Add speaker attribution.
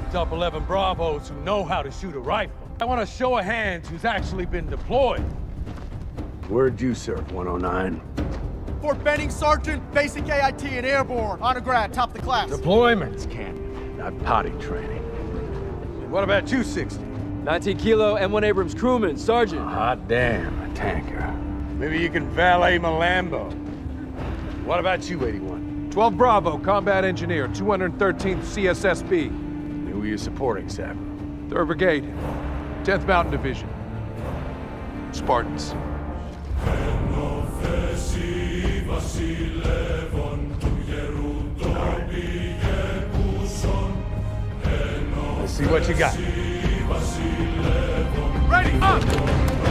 Speaker 1: pumped up 11 Bravos who know how to shoot a rifle. I want a show of hands who's actually been deployed.
Speaker 2: Where'd you serve, 109?
Speaker 3: Fort Benning, Sergeant, basic AIT and airborne. Honor grad, top of the class.
Speaker 1: Deployments, Canyon, not potty training. And what about you, 60?
Speaker 4: 19 Kilo, M1 Abrams crewman, Sergeant.
Speaker 1: Hot damn, a tanker. Maybe you can valet my Lambo. What about you, 81?
Speaker 5: 12 Bravo, combat engineer, 213th CSSB.
Speaker 1: And who are you supporting, Sapper?
Speaker 5: 3rd Brigade, 10th Mountain Division. Spartans.
Speaker 1: Let's see what you got.
Speaker 3: Ready, up!